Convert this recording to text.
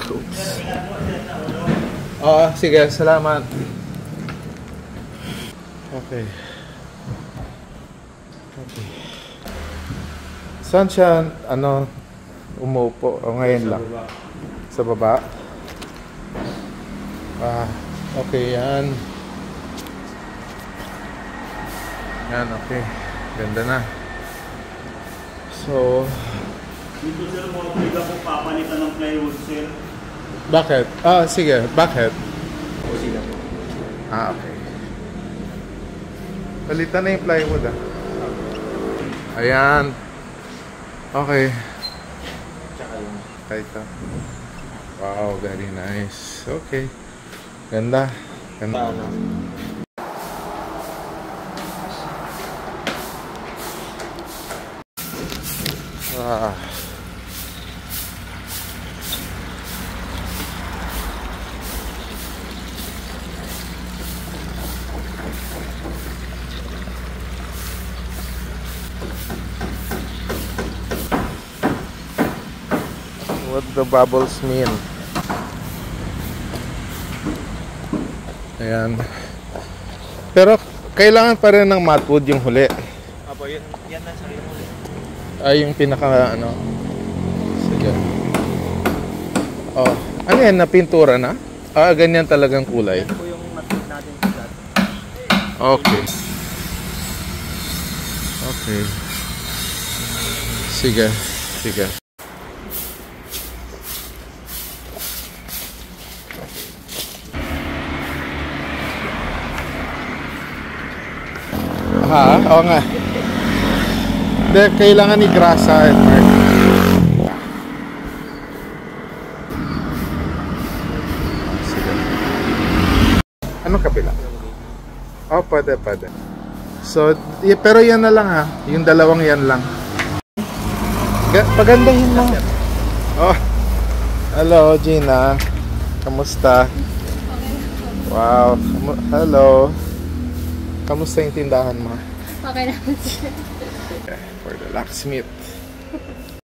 Oops. Sige, salamat. Okay. Saan siya, umupo? Ngayon lang. Sa baba? Okay, yan. Yan, okay. Ganda na. So, dito sir, mga pwede po papalitan ng plywood sir. Bakit? Sige. Bakit? O sila po. Okay. Palitan na yung plywood Ayan. Okay. Tsaka yung Ito. Wow, very nice. Okay. Ganda. Ganda. What the bubbles mean? Ayan. Pero kailangan pa rin ng matte wood yung huli. Apo, yan na sir yung huli. Yung pinaka Sige. Ano yan? Napintura na? Ganyan talagang kulay. Yan po yung matte wood natin sa dati. Okay. Okay. Sige. Oo nga. Kailangan ni grasa at mark. Sige. Anong kabila? Pwede. So, pero yan na lang yung dalawang yan lang. Pagandahin mo. Hello, Gina. Kamusta? Wow. Hello. Kamusta yung tindahan mo? Okay naman siya. For the locksmith.